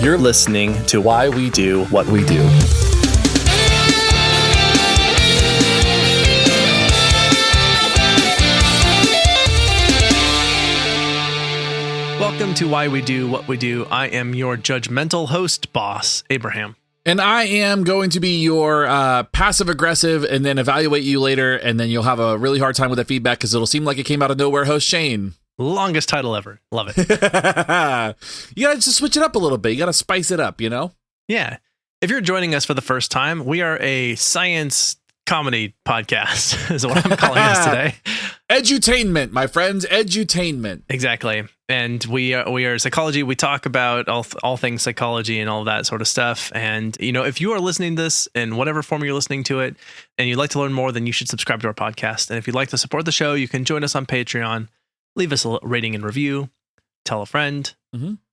You're listening to Why We Do What We Do. Welcome to Why We Do What We Do. I am your judgmental host, boss, Abraham. And I am going to be your passive-aggressive and then evaluate you later, and then you'll have a really hard time with that feedback because it'll seem like it came out of nowhere, host Shane. Longest title ever. Love it. You got to just switch it up a little bit. You got to spice it up, you know? Yeah. If you're joining us for the first time, we are a science comedy podcast, is what I'm calling us today. Edutainment, my friends. Edutainment. Exactly. And we are psychology. We talk about all things psychology and all of that sort of stuff. And, you know, if you are listening to this in whatever form you're listening to it and you'd like to learn more, then you should subscribe to our podcast. And if you'd like to support the show, you can join us on Patreon, leave us a rating and review, tell a friend,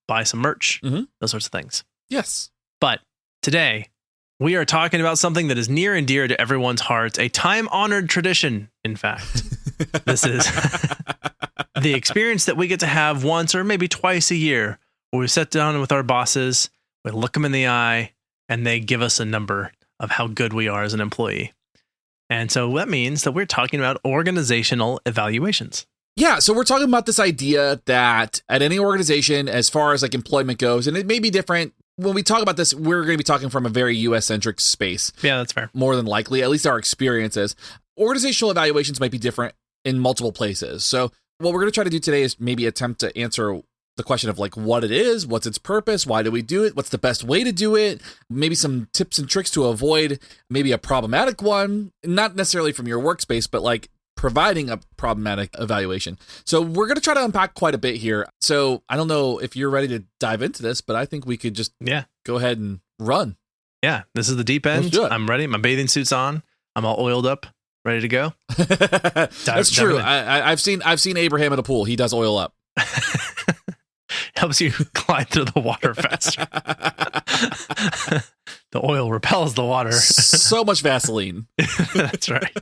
buy some merch, those sorts of things. Yes. But today, we are talking about something that is near and dear to everyone's hearts, a time-honored tradition, in fact. This is the experience that we get to have once or maybe twice a year, where we sit down with our bosses, we look them in the eye, and they give us a number of how good we are as an employee. And so that means that we're talking about organizational evaluations. Yeah, so we're talking about this idea that at any organization, as far as like employment goes, and it may be different. When we talk about this, we're going to be talking from a very US-centric space. Yeah, that's fair. More than likely, at least our experiences. Organizational evaluations might be different in multiple places. So what we're going to try to do today is maybe attempt to answer the question of like what it is, what's its purpose, why do we do it, what's the best way to do it, maybe some tips and tricks to avoid maybe a problematic one, not necessarily from your workspace, but like providing a problematic evaluation. So we're going to try to unpack quite a bit here. So I don't know if you're ready to dive into this, but I think we could just go ahead and run. Yeah, this is the deep end. Let's do it. I'm ready. My bathing suit's on. I'm all oiled up, ready to go. That's true. I've seen Abraham at a pool. He does oil up. Helps you glide through the water faster. The oil repels the water. So much Vaseline. That's right.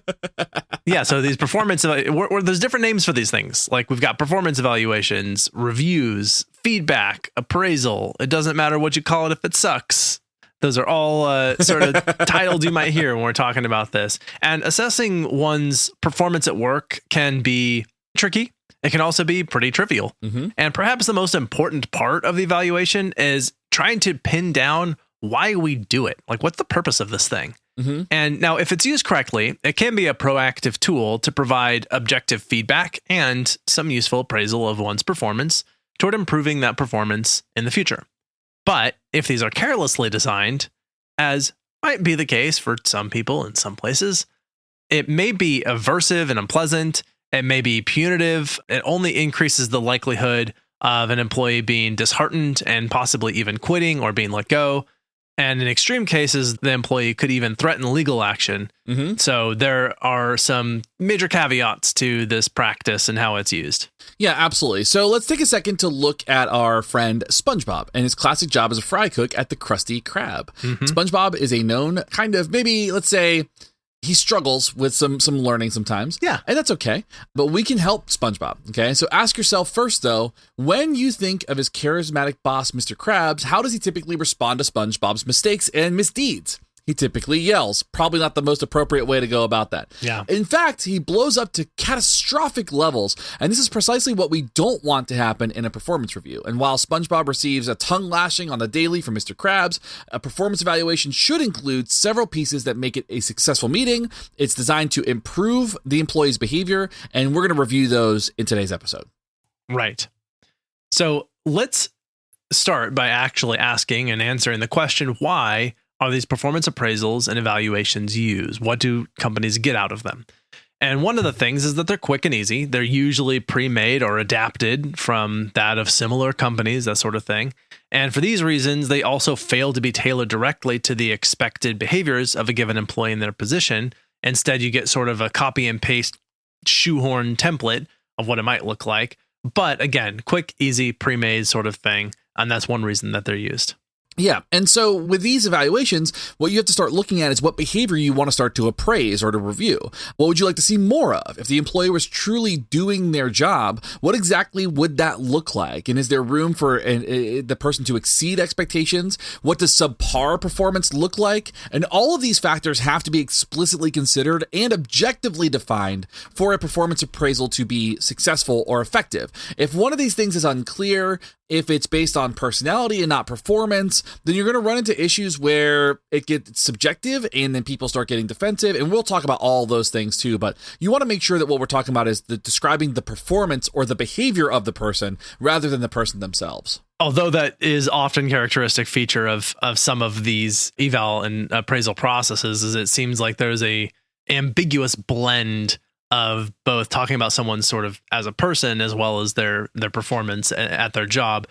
Yeah, so these performance, there's different names for these things. Like we've got performance evaluations, reviews, feedback, appraisal. It doesn't matter what you call it if it sucks. Those are all sort of titles you might hear when we're talking about this. And assessing one's performance at work can be tricky. It can also be pretty trivial. And perhaps the most important part of the evaluation is trying to pin down why we do it. Like, what's the purpose of this thing? And now, if it's used correctly, it can be a proactive tool to provide objective feedback and some useful appraisal of one's performance toward improving that performance in the future. But if these are carelessly designed, as might be the case for some people in some places, it may be aversive and unpleasant. It may be punitive. It only increases the likelihood of an employee being disheartened and possibly even quitting or being let go. And in extreme cases, the employee could even threaten legal action. So there are some major caveats to this practice and how it's used. Yeah, absolutely. So let's take a second to look at our friend SpongeBob and his classic job as a fry cook at the Krusty Krab. SpongeBob is a known kind of, maybe, let's say, he struggles with some learning sometimes. Yeah. And that's okay. But we can help SpongeBob. Okay. So ask yourself first, though, when you think of his charismatic boss, Mr. Krabs, how does he typically respond to SpongeBob's mistakes and misdeeds? He typically yells. Probably not the most appropriate way to go about that. Yeah. In fact, he blows up to catastrophic levels, and this is precisely what we don't want to happen in a performance review. And while SpongeBob receives a tongue lashing on the daily from Mr. Krabs, a performance evaluation should include several pieces that make it a successful meeting. It's designed to improve the employee's behavior, and we're going to review those in today's episode. Right. So let's start by actually asking and answering the question, why are these performance appraisals and evaluations used? What do companies get out of them? And one of the things is that they're quick and easy. They're usually pre-made or adapted from that of similar companies, that sort of thing. And for these reasons, they also fail to be tailored directly to the expected behaviors of a given employee in their position. Instead, you get sort of a copy and paste shoehorn template of what it might look like. But again, quick, easy, pre-made sort of thing. And that's one reason that they're used. Yeah. And so with these evaluations, what you have to start looking at is what behavior you want to start to appraise or to review. What would you like to see more of? If the employee was truly doing their job, what exactly would that look like? And is there room for the person to exceed expectations? What does subpar performance look like? And all of these factors have to be explicitly considered and objectively defined for a performance appraisal to be successful or effective. If one of these things is unclear, if it's based on personality and not performance, then you're going to run into issues where it gets subjective and then people start getting defensive. And we'll talk about all those things too. But you want to make sure that what we're talking about is describing the performance or the behavior of the person rather than the person themselves. Although that is often a characteristic feature of some of these eval and appraisal processes, is it seems like there's a ambiguous blend of both talking about someone sort of as a person as well as their performance at their job.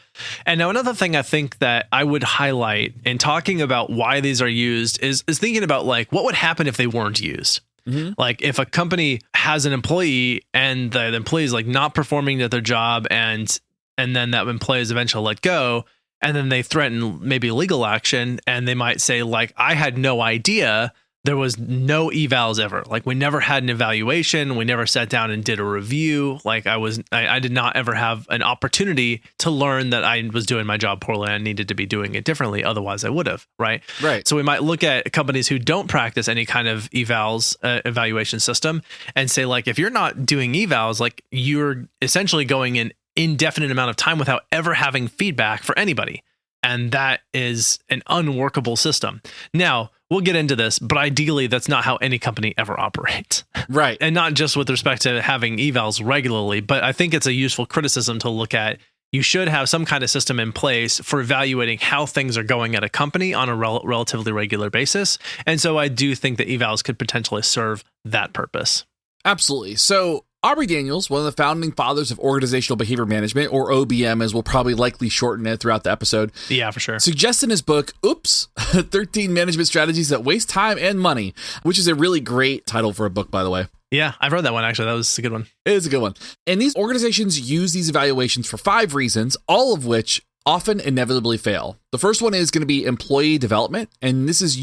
And now another thing I think that I would highlight in talking about why these are used is thinking about like what would happen if they weren't used. Mm-hmm. Like if a company has an employee and the employee is like not performing at their job and then that employee is eventually let go, and then they threaten maybe legal action, and they might say like, I had no idea. There was no evals ever. Like we never had an evaluation. We never sat down and did a review. Like I did not ever have an opportunity to learn that I was doing my job poorly. I needed to be doing it differently. Otherwise I would have. Right. So we might look at companies who don't practice any kind of evaluation system and say like, if you're not doing evals, like you're essentially going an indefinite amount of time without ever having feedback for anybody. And that is an unworkable system. Now, we'll get into this, but ideally, that's not how any company ever operates. Right. And not just with respect to having evals regularly, but I think it's a useful criticism to look at. You should have some kind of system in place for evaluating how things are going at a company on a relatively regular basis. And so I do think that evals could potentially serve that purpose. Absolutely. So Aubrey Daniels, one of the founding fathers of organizational behavior management, or OBM, as we'll probably likely shorten it throughout the episode. Yeah, for sure. Suggests in his book, 13 Management Strategies That Waste Time and Money, which is a really great title for a book, by the way. Yeah, I've read that one, actually. That was a good one. It is a good one. And these organizations use these evaluations for 5 reasons, all of which often inevitably fail. The first one is going to be employee development, and this is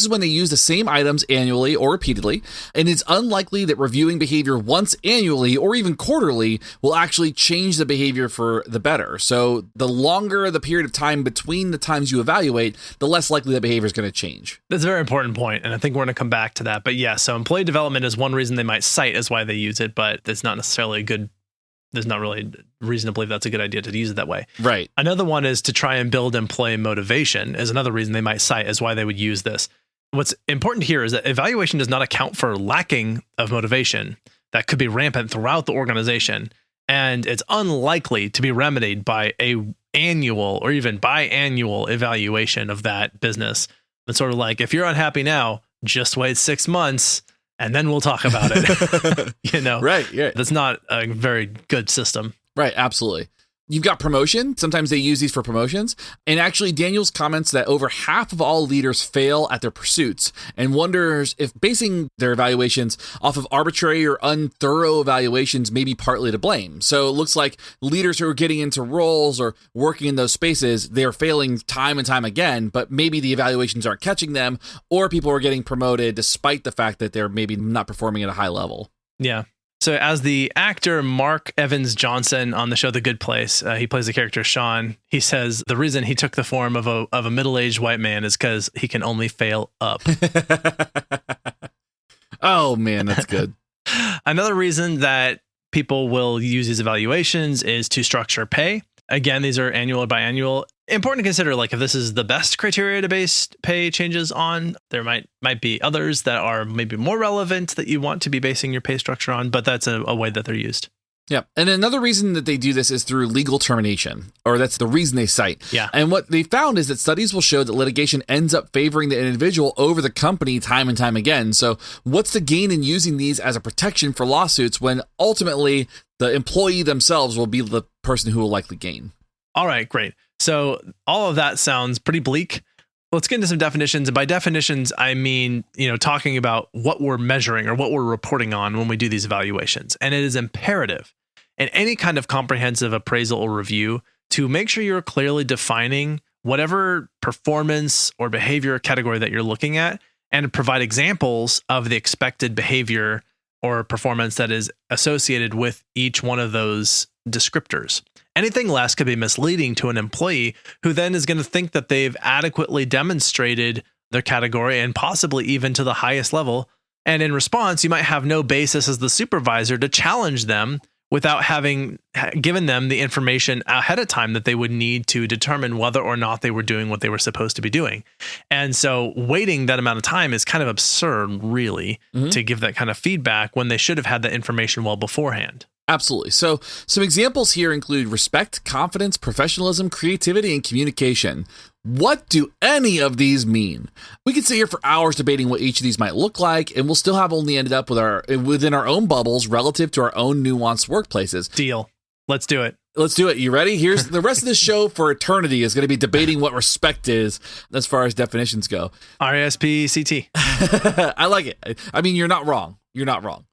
when they use the same items annually or repeatedly, and it's unlikely that reviewing behavior once annually or even quarterly will actually change the behavior for the better. So the longer the period of time between the times you evaluate, the less likely that behavior is going to change. That's a very important point, and I think we're going to come back to that. But yeah, so employee development is one reason they might cite as why they use it, but it's not necessarily there's not really reason to believe that's a good idea to use it that way. Right. Another one is to try and build employee motivation is another reason they might cite as why they would use this. What's important here is that evaluation does not account for lacking of motivation that could be rampant throughout the organization. And it's unlikely to be remedied by a annual or even biannual evaluation of that business. It's sort of like, if you're unhappy now, just wait 6 months and then we'll talk about it. Right. Yeah. That's not a very good system. Right. Absolutely. You've got promotion. Sometimes they use these for promotions. And actually, Daniels comments that over half of all leaders fail at their pursuits and wonders if basing their evaluations off of arbitrary or unthorough evaluations may be partly to blame. So it looks like leaders who are getting into roles or working in those spaces, they're failing time and time again, but maybe the evaluations aren't catching them, or people are getting promoted despite the fact that they're maybe not performing at a high level. Yeah. So as the actor Mark Evans Johnson on the show The Good Place, he plays the character Sean. He says the reason he took the form of a middle-aged white man is because he can only fail up. Oh, man, that's good. Another reason that people will use these evaluations is to structure pay. Again, these are annual or biannual. Important to consider, like, if this is the best criteria to base pay changes on, there might be others that are maybe more relevant that you want to be basing your pay structure on, but that's a way that they're used. Yeah. And another reason that they do this is through legal termination, or that's the reason they cite. Yeah. And what they found is that studies will show that litigation ends up favoring the individual over the company time and time again. So what's the gain in using these as a protection for lawsuits when ultimately the employee themselves will be the person who will likely gain? All right, great. So all of that sounds pretty bleak. Let's get into some definitions. And by definitions, I mean, talking about what we're measuring or what we're reporting on when we do these evaluations. And it is imperative in any kind of comprehensive appraisal or review to make sure you're clearly defining whatever performance or behavior category that you're looking at and provide examples of the expected behavior or performance that is associated with each one of those descriptors. Anything less could be misleading to an employee who then is going to think that they've adequately demonstrated their category and possibly even to the highest level. And in response, you might have no basis as the supervisor to challenge them without having given them the information ahead of time that they would need to determine whether or not they were doing what they were supposed to be doing. And so waiting that amount of time is kind of absurd, really, to give that kind of feedback when they should have had that information well beforehand. Absolutely. So some examples here include respect, confidence, professionalism, creativity, and communication. What do any of these mean? We could sit here for hours debating what each of these might look like, and we'll still have only ended up within our own bubbles relative to our own nuanced workplaces. Deal. Let's do it. Let's do it. You ready? Here's the rest of the show for eternity is going to be debating what respect is as far as definitions go. RESPCT. I like it. I mean, you're not wrong. You're not wrong.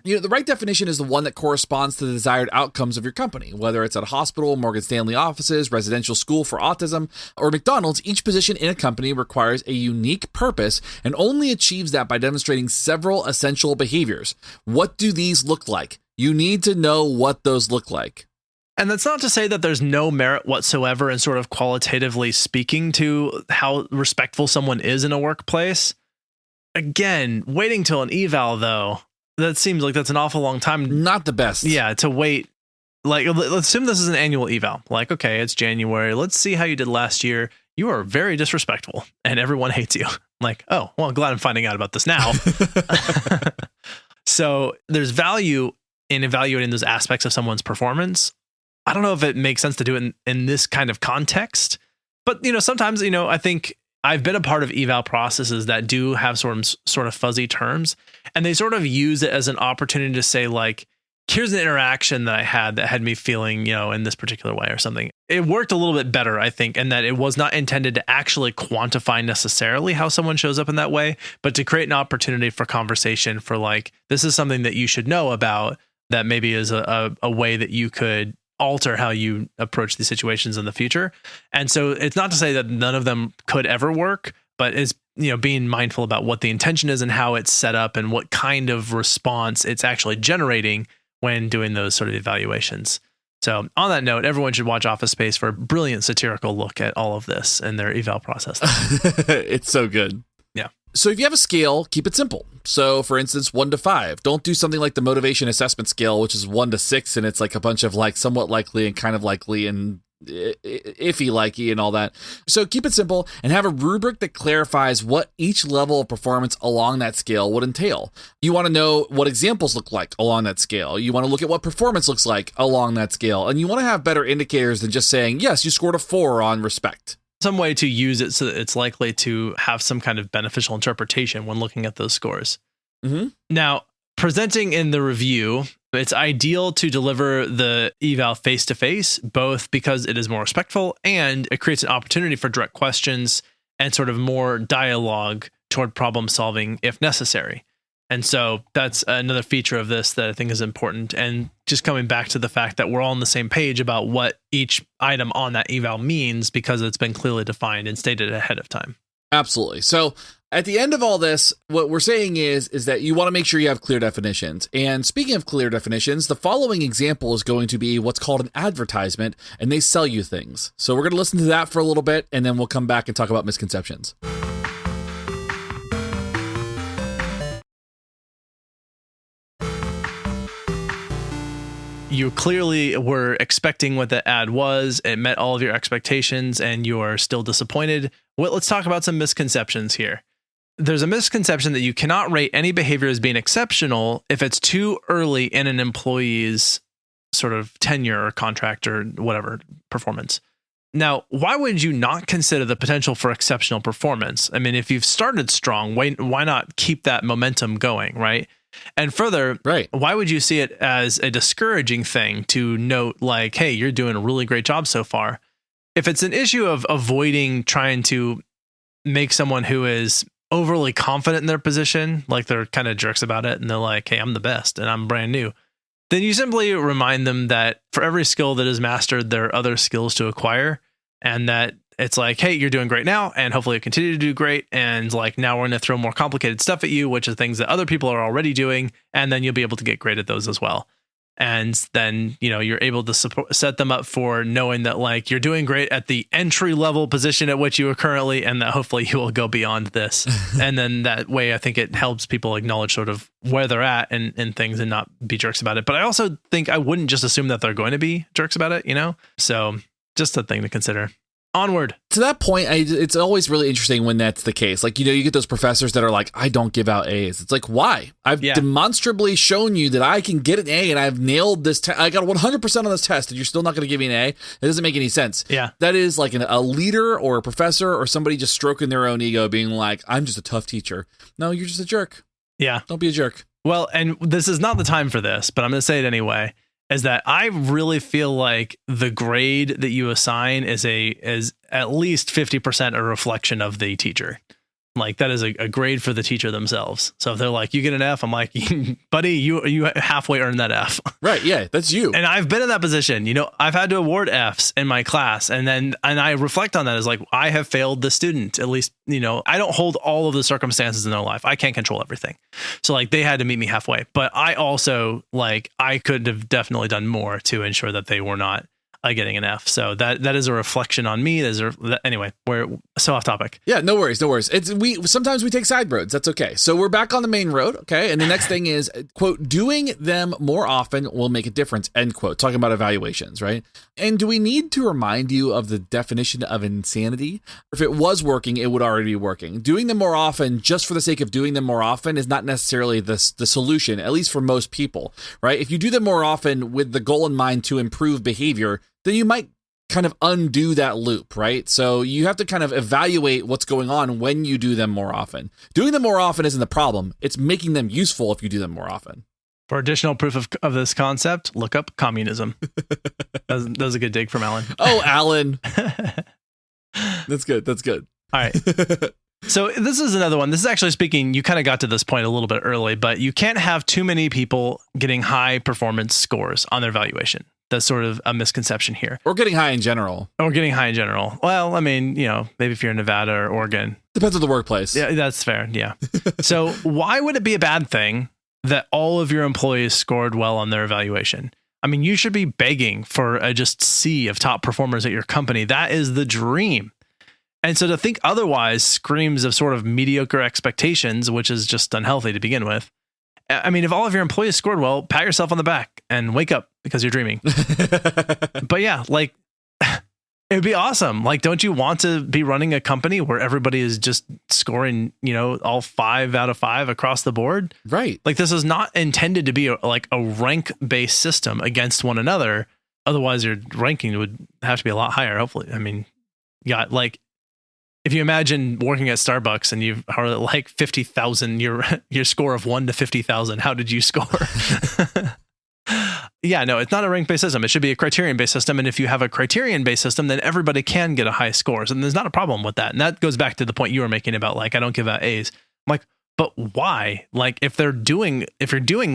The right definition is the one that corresponds to the desired outcomes of your company, whether it's at a hospital, Morgan Stanley offices, residential school for autism, or McDonald's. Each position in a company requires a unique purpose and only achieves that by demonstrating several essential behaviors. What do these look like? You need to know what those look like. And that's not to say that there's no merit whatsoever in sort of qualitatively speaking to how respectful someone is in a workplace. Again, waiting till an eval, though, that seems like that's an awful long time. Not the best. Yeah, to wait. Like, let's assume this is an annual eval. Like, okay, it's January. Let's see how you did last year. You are very disrespectful and everyone hates you. Like, oh, well, I'm glad I'm finding out about this now. So there's value in evaluating those aspects of someone's performance. I don't know if it makes sense to do it in this kind of context, but sometimes, I think I've been a part of eval processes that do have sort of fuzzy terms, and they sort of use it as an opportunity to say, like, here's an interaction that I had me feeling, in this particular way or something. It worked a little bit better, I think, in that it was not intended to actually quantify necessarily how someone shows up in that way, but to create an opportunity for conversation for, like, this is something that you should know about that maybe is a way that you could alter how you approach these situations in the future. And so it's not to say that none of them could ever work, but it's, being mindful about what the intention is and how it's set up and what kind of response it's actually generating when doing those sort of evaluations. So on that note, everyone should watch Office Space for a brilliant satirical look at all of this and their eval process. It's so good. Yeah. So if you have a scale, keep it simple. So for instance, 1 to 5. Don't do something like the motivation assessment scale, which is 1 to 6, and it's like a bunch of like somewhat likely and kind of likely and iffy likey and all that. So keep it simple and have a rubric that clarifies what each level of performance along that scale would entail. You want to know what examples look like along that scale. You want to look at what performance looks like along that scale. And you want to have better indicators than just saying, yes, you scored a 4 on respect. Some way to use it so that it's likely to have some kind of beneficial interpretation when looking at those scores. Mm-hmm. Now, presenting in the review, it's ideal to deliver the eval face-to-face, both because it is more respectful and it creates an opportunity for direct questions and sort of more dialogue toward problem solving if necessary. And so that's another feature of this that I think is important. And just coming back to the fact that we're all on the same page about what each item on that eval means because it's been clearly defined and stated ahead of time. Absolutely. So at the end of all this, what we're saying is that you want to make sure you have clear definitions. And speaking of clear definitions, the following example is going to be what's called an advertisement, and they sell you things. So we're going to listen to that for a little bit, and then we'll come back and talk about misconceptions. You clearly were expecting what the ad was. It met all of your expectations and you are still disappointed. Well, let's talk about some misconceptions here. There's a misconception that you cannot rate any behavior as being exceptional if it's too early in an employee's sort of tenure or contract or whatever performance. Now, why would you not consider the potential for exceptional performance? I mean, if you've started strong, why not keep that momentum going, right? And further, right, why would you see it as a discouraging thing to note like, hey, you're doing a really great job so far? If it's an issue of avoiding trying to make someone who is overly confident in their position, like they're kind of jerks about it and they're like, hey, I'm the best and I'm brand new, then you simply remind them that for every skill that is mastered, there are other skills to acquire, and that It's like, hey, you're doing great now, and hopefully you continue to do great. And like now we're going to throw more complicated stuff at you, which are things that other people are already doing, and then you'll be able to get great at those as well. And then, you're able to set them up for knowing that like you're doing great at the entry level position at which you are currently, and that hopefully you will go beyond this. And then that way, I think it helps people acknowledge sort of where they're at and things and not be jerks about it. But I also think I wouldn't just assume that they're going to be jerks about it, So just a thing to consider. Onward. To that point, it's always really interesting when that's the case. Like, you get those professors that are like, I don't give out A's. It's like, why? I've demonstrably shown you that I can get an A and I've nailed this. I got 100% on this test and you're still not going to give me an A. It doesn't make any sense. Yeah. That is like a leader or a professor or somebody just stroking their own ego being like, I'm just a tough teacher. No, you're just a jerk. Yeah. Don't be a jerk. Well, and this is not the time for this, but I'm going to say it anyway. Is that I really feel like the grade that you assign is at least 50% a reflection of the teacher. Like that is a grade for the teacher themselves. So if they're like, you get an F, I'm like, buddy, you halfway earned that F. Right. Yeah, that's you. And I've been in that position. I've had to award Fs in my class. And I reflect on that as like, I have failed the student. At least, I don't hold all of the circumstances in their life. I can't control everything. So like they had to meet me halfway. But I also like, I could have definitely done more to ensure that they were not getting an F. So that is a reflection on me. Anyway, we're so off topic. Yeah, no worries. Sometimes we take side roads. That's okay. So we're back on the main road. Okay. And the next thing is, quote, doing them more often will make a difference, end quote. Talking about evaluations, right? And do we need to remind you of the definition of insanity? If it was working, it would already be working. Doing them more often, just for the sake of doing them more often, is not necessarily the solution, at least for most people, right? If you do them more often with the goal in mind to improve behavior, then you might kind of undo that loop, right? So you have to kind of evaluate what's going on when you do them more often. Doing them more often isn't the problem. It's making them useful if you do them more often. For additional proof of this concept, look up communism. That was a good dig from Alan. Oh, Alan. That's good. All right. So this is another one. This is actually speaking, you kind of got to this point a little bit early, but you can't have too many people getting high performance scores on their evaluation. That's sort of a misconception here. Or getting high in general. Well, I mean, maybe if you're in Nevada or Oregon. Depends on the workplace. Yeah, that's fair. Yeah. So why would it be a bad thing that all of your employees scored well on their evaluation? I mean, you should be begging for a just sea of top performers at your company. That is the dream. And so to think otherwise screams of sort of mediocre expectations, which is just unhealthy to begin with. I mean, if all of your employees scored well, pat yourself on the back and wake up because you're dreaming. But yeah, like it would be awesome. Like, don't you want to be running a company where everybody is just scoring, all 5 out of 5 across the board? Right. Like this is not intended to be a rank based system against one another. Otherwise your ranking would have to be a lot higher. Hopefully. I mean, yeah, like, if you imagine working at Starbucks and you are like 50,000, your score of 1 to 50,000, how did you score? Yeah, no, it's not a rank-based system. It should be a criterion-based system. And if you have a criterion-based system, then everybody can get a high score. And there's not a problem with that. And that goes back to the point you were making about like, I don't give out A's. I'm like, but why? Like if you're doing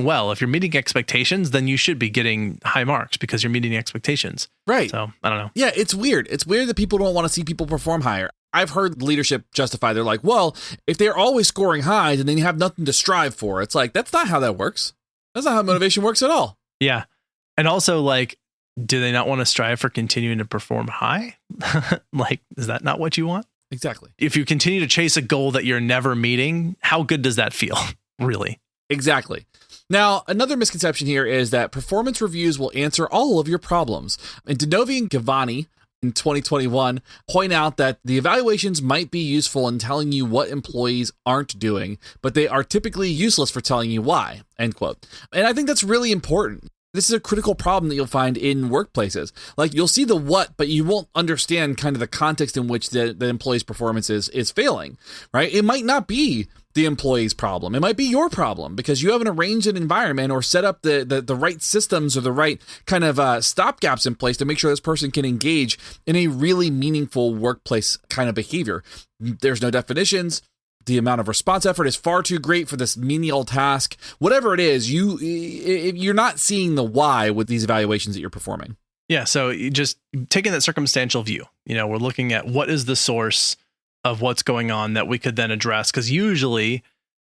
well, if you're meeting expectations, then you should be getting high marks because you're meeting the expectations. Right. So I don't know. Yeah, it's weird. It's weird that people don't want to see people perform higher. I've heard leadership justify. They're like, well, if they're always scoring high, then you have nothing to strive for. It's like, that's not how that works. That's not how motivation works at all. Yeah. And also like, do they not want to strive for continuing to perform high? Like, is that not what you want? Exactly. If you continue to chase a goal that you're never meeting, how good does that feel? Really? Exactly. Now, another misconception here is that performance reviews will answer all of your problems. And Denovi and Gavani in 2021 point out that the evaluations might be useful in telling you what employees aren't doing, but they are typically useless for telling you why, end quote. And I think that's really important. This is a critical problem that you'll find in workplaces. Like you'll see the what, but you won't understand kind of the context in which the employee's performance is failing, right? It might not be the employee's problem. It might be your problem because you haven't arranged an environment or set up the right systems or the right kind of stopgaps in place to make sure this person can engage in a really meaningful workplace kind of behavior. There's no definitions. The amount of response effort is far too great for this menial task. Whatever it is, you're not seeing the why with these evaluations that you're performing. Yeah. So you just taking that circumstantial view, we're looking at what is the source of what's going on that we could then address. Because usually,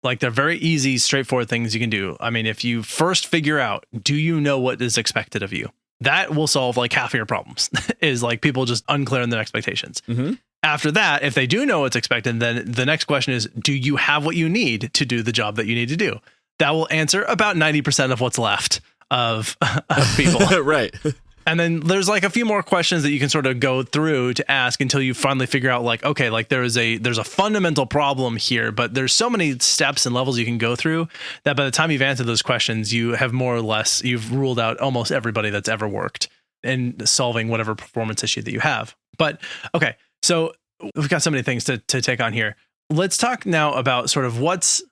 like, they're very easy, straightforward things you can do. I mean, if you first figure out, do you know what is expected of you? That will solve like half of your problems is like people just unclear in their expectations. Mm-hmm. After that, if they do know what's expected, then the next question is, do you have what you need to do the job that you need to do? That will answer about 90% of what's left of people. Right. And then there's like a few more questions that you can sort of go through to ask until you finally figure out like, okay, like there's a fundamental problem here, but there's so many steps and levels you can go through that by the time you've answered those questions, you have more or less, you've ruled out almost everybody that's ever worked in solving whatever performance issue that you have. But okay, so we've got so many things to take on here. Let's talk now about sort of let's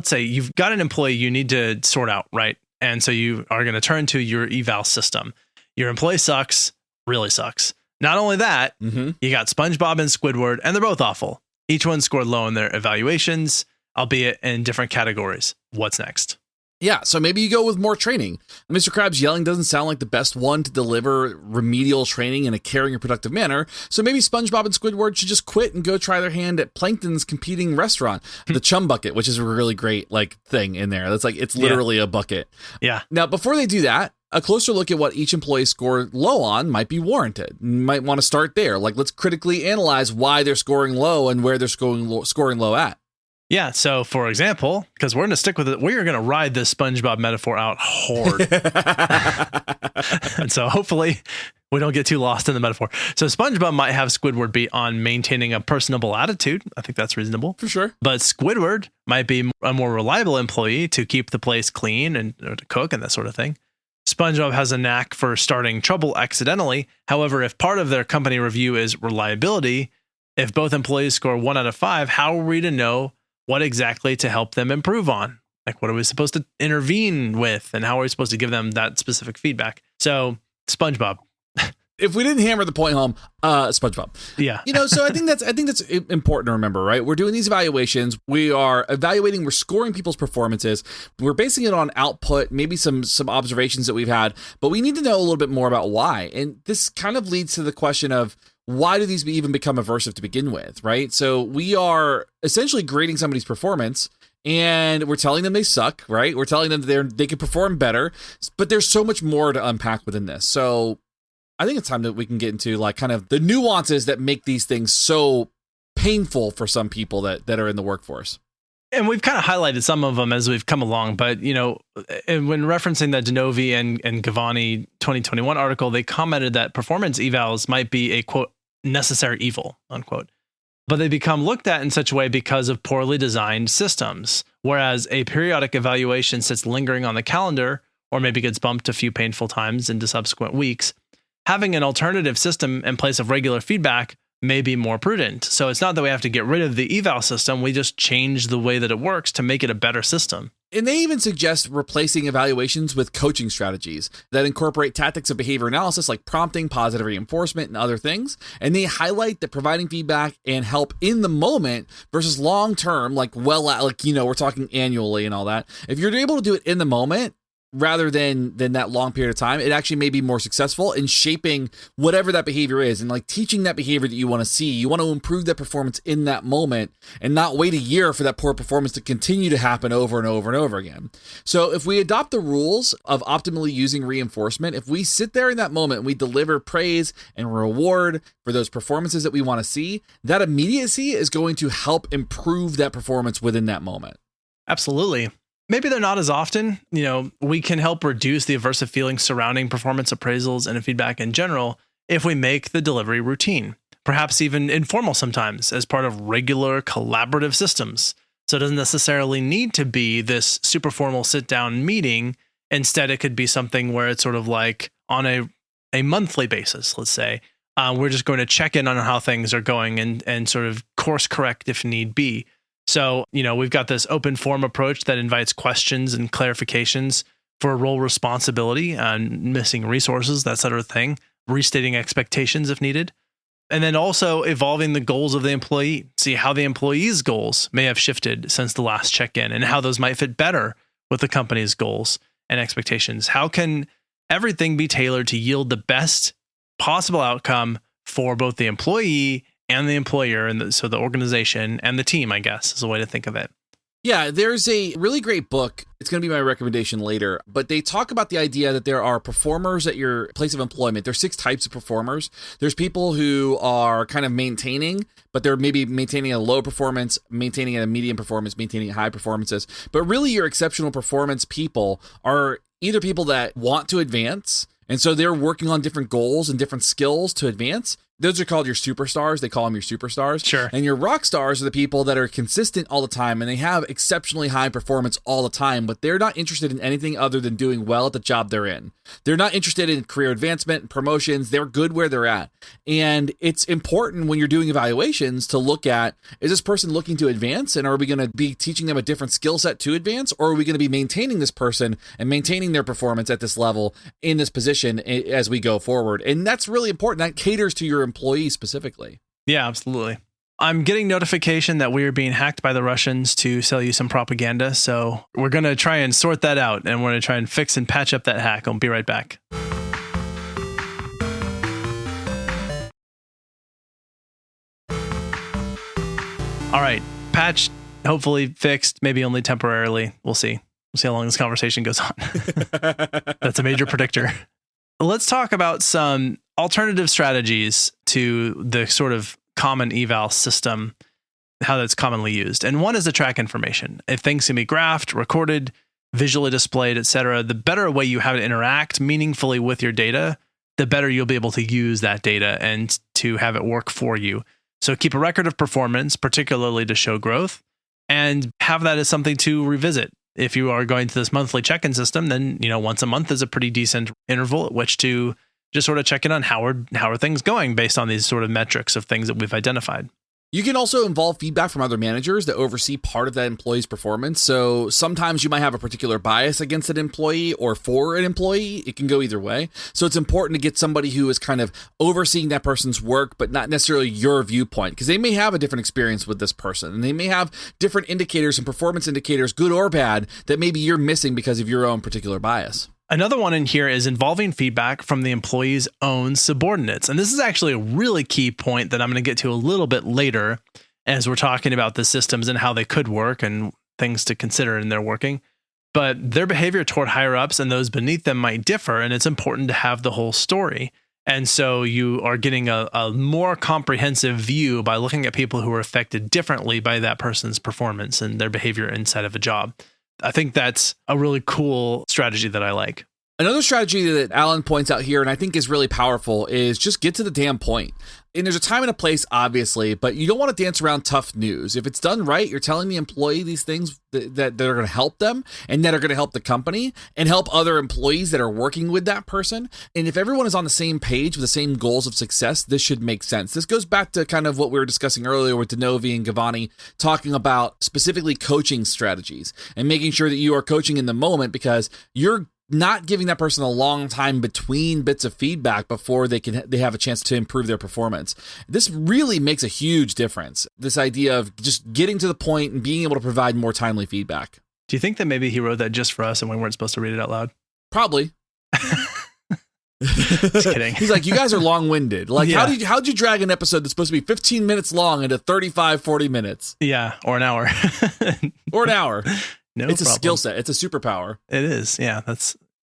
say you've got an employee you need to sort out, right? And so you are going to turn to your eval system. Your employee sucks, really sucks. Not only that, you got SpongeBob and Squidward, and they're both awful. Each one scored low in their evaluations, albeit in different categories. What's next? Yeah, so maybe you go with more training. Mr. Krabs yelling doesn't sound like the best one to deliver remedial training in a caring and productive manner, so maybe SpongeBob and Squidward should just quit and go try their hand at Plankton's competing restaurant, the Chum Bucket, which is a really great thing in there. That's like, it's literally a bucket. Yeah. Now, before they do that, a closer look at what each employee scored low on might be warranted. You might want to start there. Like, let's critically analyze why they're scoring low and where they're scoring low at. Yeah. So, for example, because we're going to stick with it, we are going to ride this SpongeBob metaphor out hard. And so hopefully we don't get too lost in the metaphor. So SpongeBob might have Squidward be on maintaining a personable attitude. I think that's reasonable. For sure. But Squidward might be a more reliable employee to keep the place clean and to cook and that sort of thing. SpongeBob has a knack for starting trouble accidentally. However, if part of their company review is reliability, if both employees score 1 out of 5, how are we to know what exactly to help them improve on? Like, what are we supposed to intervene with? And how are we supposed to give them that specific feedback? So, SpongeBob. If we didn't hammer the point home, SpongeBob. Yeah. So I think that's important to remember, right? We're doing these evaluations. We are evaluating, we're scoring people's performances. We're basing it on output, maybe some observations that we've had, but we need to know a little bit more about why. And this kind of leads to the question of, why do these even become aversive to begin with, right? So we are essentially grading somebody's performance and we're telling them they suck, right? We're telling them they can perform better, but there's so much more to unpack within this. So I think it's time that we can get into like kind of the nuances that make these things so painful for some people that are in the workforce. And we've kind of highlighted some of them as we've come along, but when referencing the Denovi and Gavani 2021 article, they commented that performance evals might be a quote necessary evil, unquote, but they become looked at in such a way because of poorly designed systems. Whereas a periodic evaluation sits lingering on the calendar, or maybe gets bumped a few painful times into subsequent weeks, having an alternative system in place of regular feedback may be more prudent. So it's not that we have to get rid of the eval system. We just change the way that it works to make it a better system. And they even suggest replacing evaluations with coaching strategies that incorporate tactics of behavior analysis like prompting, positive reinforcement, and other things. And they highlight that providing feedback and help in the moment versus long-term, we're talking annually and all that. If you're able to do it in the moment, rather than that long period of time, it actually may be more successful in shaping whatever that behavior is and like teaching that behavior that you want to see. You want to improve that performance in that moment and not wait a year for that poor performance to continue to happen over and over and over again. So if we adopt the rules of optimally using reinforcement, if we sit there in that moment and we deliver praise and reward for those performances that we want to see, that immediacy is going to help improve that performance within that moment. Absolutely. Maybe they're not as often. We can help reduce the aversive feelings surrounding performance appraisals and feedback in general if we make the delivery routine, perhaps even informal sometimes as part of regular collaborative systems. So it doesn't necessarily need to be this super formal sit down meeting. Instead, it could be something where it's sort of like on a monthly basis, let's say. We're just going to check in on how things are going and sort of course correct if need be. So, we've got this open form approach that invites questions and clarifications for role responsibility and missing resources, that sort of thing, restating expectations if needed. And then also evolving the goals of the employee, see how the employee's goals may have shifted since the last check-in and how those might fit better with the company's goals and expectations. How can everything be tailored to yield the best possible outcome for both the employee and the employer, and so the organization and the team, I guess, is a way to think of it. Yeah, there's a really great book. It's going to be my recommendation later, but they talk about the idea that there are performers at your place of employment. There's 6 types of performers. There's people who are kind of maintaining, but they're maybe maintaining a low performance, maintaining at a medium performance, maintaining high performances. But really your exceptional performance people are either people that want to advance, and so they're working on different goals and different skills to advance. Those are called your superstars. They call them your superstars. Sure. And your rock stars are the people that are consistent all the time, and they have exceptionally high performance all the time, but they're not interested in anything other than doing well at the job they're in. They're not interested in career advancement and promotions. They're good where they're at. And it's important when you're doing evaluations to look at, is this person looking to advance, and are we going to be teaching them a different skill set to advance, or are we going to be maintaining this person and maintaining their performance at this level in this position as we go forward? And that's really important. That caters to your employees specifically. Yeah, absolutely. I'm getting notification that we are being hacked by the Russians to sell you some propaganda. So we're going to try and sort that out, and we're going to try and fix and patch up that hack. I'll be right back. All right. Patched, hopefully fixed, maybe only temporarily. We'll see. We'll see how long this conversation goes on. That's a major predictor. Let's talk about some alternative strategies to the sort of common eval system, how that's commonly used. And one is to track information. If things can be graphed, recorded, visually displayed, etc., the better way you have to interact meaningfully with your data, the better you'll be able to use that data and to have it work for you. So keep a record of performance, particularly to show growth, and have that as something to revisit. If you are going to this monthly check-in system, then, once a month is a pretty decent interval at which to just sort of check in on how are things going based on these sort of metrics of things that we've identified. You can also involve feedback from other managers that oversee part of that employee's performance. So sometimes you might have a particular bias against an employee or for an employee. It can go either way. So it's important to get somebody who is kind of overseeing that person's work, but not necessarily your viewpoint, because they may have a different experience with this person, and they may have different indicators and performance indicators, good or bad, that maybe you're missing because of your own particular bias. Another one in here is involving feedback from the employee's own subordinates. And this is actually a really key point that I'm going to get to a little bit later as we're talking about the systems and how they could work and things to consider in their working. But their behavior toward higher ups and those beneath them might differ, and it's important to have the whole story. And so you are getting a more comprehensive view by looking at people who are affected differently by that person's performance and their behavior inside of a job. I think that's a really cool strategy that I like. Another strategy that Alan points out here, and I think is really powerful, is just get to the damn point. And there's a time and a place, obviously, but you don't want to dance around tough news. If it's done right, you're telling the employee these things that are going to help them and that are going to help the company and help other employees that are working with that person. And if everyone is on the same page with the same goals of success, this should make sense. This goes back to kind of what we were discussing earlier with Denovi and Gavani, talking about specifically coaching strategies and making sure that you are coaching in the moment, because you're not giving that person a long time between bits of feedback before they have a chance to improve their performance. This really makes a huge difference. This idea of just getting to the point and being able to provide more timely feedback. Do you think that maybe he wrote that just for us and we weren't supposed to read it out loud? Probably. Just kidding. He's like, you guys are long-winded. Like, Yeah. how'd you drag an episode that's supposed to be 15 minutes long into 35, 40 minutes? Yeah, or an hour. Or an hour. No It's problem. a skill set. It's a superpower. It is. Yeah,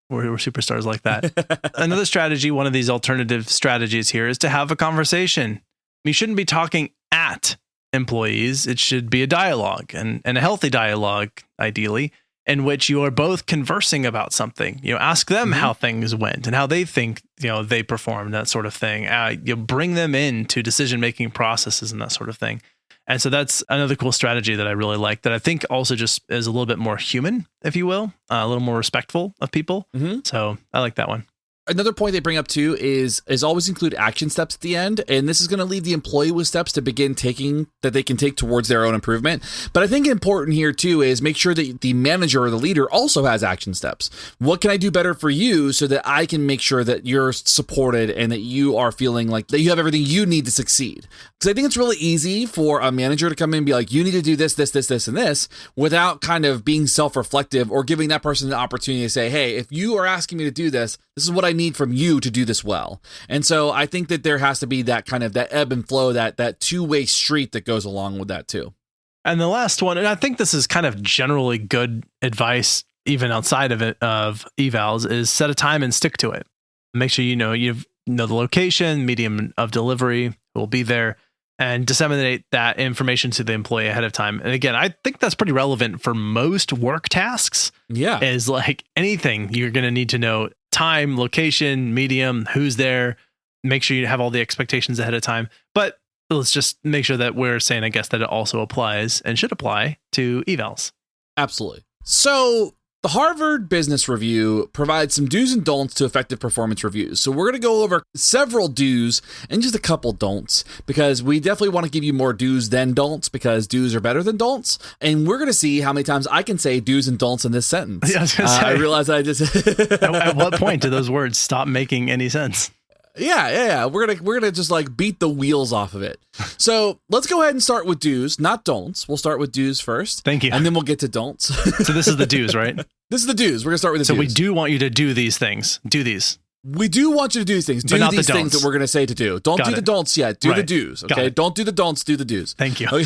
we're superstars like that. Another strategy, one of these alternative strategies here, is to have a conversation. You shouldn't be talking at employees. It should be a dialogue, and a healthy dialogue, ideally, in which you are both conversing about something. Ask them how things went and how they think they performed, that sort of thing. You bring them into decision-making processes and that sort of thing. And so that's another cool strategy that I really like, that I think also just is a little bit more human, if you will, a little more respectful of people. So I like that one. Another point they bring up too is always include action steps at the end, and this is going to leave the employee with steps to begin taking that they can take towards their own improvement. But I think important here too is make sure that the manager or the leader also has action steps. What can I do better for you so that I can make sure that you're supported and that you are feeling like that you have everything you need to succeed? Because I think it's really easy for a manager to come in and be like, you need to do this, this, this, this, and this, without kind of being self-reflective or giving that person the opportunity to say, hey, if you are asking me to do this, this is what I need from you to do this well. And so I think that there has to be that kind of that ebb and flow, that two-way street that goes along with that too. And the last one, and I think this is kind of generally good advice, even outside of it, of evals, is set a time and stick to it. Make sure you know the location, medium of delivery, who will be there, and disseminate that information to the employee ahead of time. And again, I think that's pretty relevant for most work tasks. Yeah. Is like anything you're going to need to know time, location, medium, who's there. Make sure you have all the expectations ahead of time. But let's just make sure that we're saying, I guess, that it also applies and should apply to evals. Absolutely. So the Harvard Business Review provides some do's and don'ts to effective performance reviews. So we're going to go over several do's and just a couple don'ts, because we definitely want to give you more do's than don'ts, because do's are better than don'ts. And we're going to see how many times I can say do's and don'ts in this sentence. Yeah, I was gonna say, I realize I just... at what point do those words stop making any sense? Yeah. We're gonna just like beat the wheels off of it. So let's go ahead and start with do's, not don'ts. We'll start with do's first. Thank you. And then we'll get to don'ts. So this is the do's, right? This is the do's. We're gonna start with the do's. So we do want you to do these things. Do these. We do want you to do these things. Do not these the things don'ts. that we're going to say to do. Don't Got do it. the don'ts yet. Do the Right. do's. Got Okay. it. Don't do the don'ts. Do the do's. Thank you. Okay.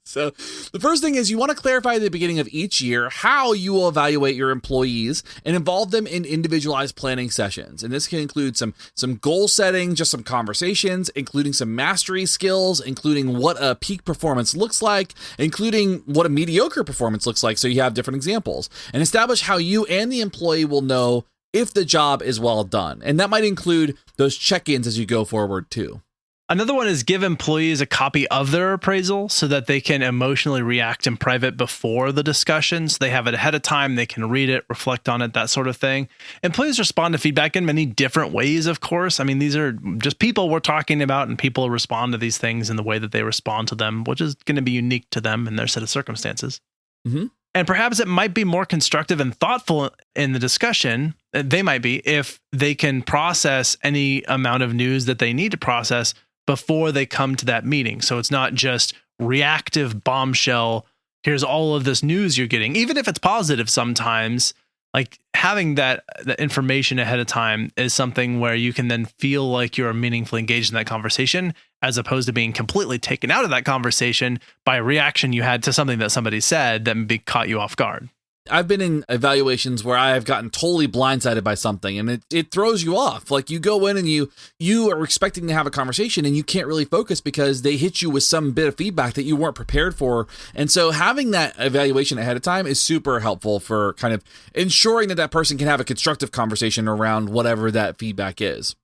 So the first thing is you want to clarify at the beginning of each year how you will evaluate your employees and involve them in individualized planning sessions. And this can include some goal setting, just some conversations, including some mastery skills, including what a peak performance looks like, including what a mediocre performance looks like. So you have different examples, and establish how you and the employee will know if the job is well done. And that might include those check-ins as you go forward too. Another one is give employees a copy of their appraisal so that they can emotionally react in private before the discussions. They have it ahead of time. They can read it, reflect on it, that sort of thing. Employees respond to feedback in many different ways, of course. I mean, these are just people we're talking about, and people respond to these things in the way that they respond to them, which is going to be unique to them and their set of circumstances. Mm-hmm. And perhaps it might be more constructive and thoughtful in the discussion. They might be if they can process any amount of news that they need to process before they come to that meeting. So it's not just reactive bombshell. Here's all of this news you're getting, even if it's positive sometimes. Like having that information ahead of time is something where you can then feel like you're meaningfully engaged in that conversation, as opposed to being completely taken out of that conversation by a reaction you had to something that somebody said that maybe caught you off guard. I've been in evaluations where I have gotten totally blindsided by something, and it throws you off. Like you go in and you are expecting to have a conversation and you can't really focus because they hit you with some bit of feedback that you weren't prepared for. And so having that evaluation ahead of time is super helpful for kind of ensuring that that person can have a constructive conversation around whatever that feedback is.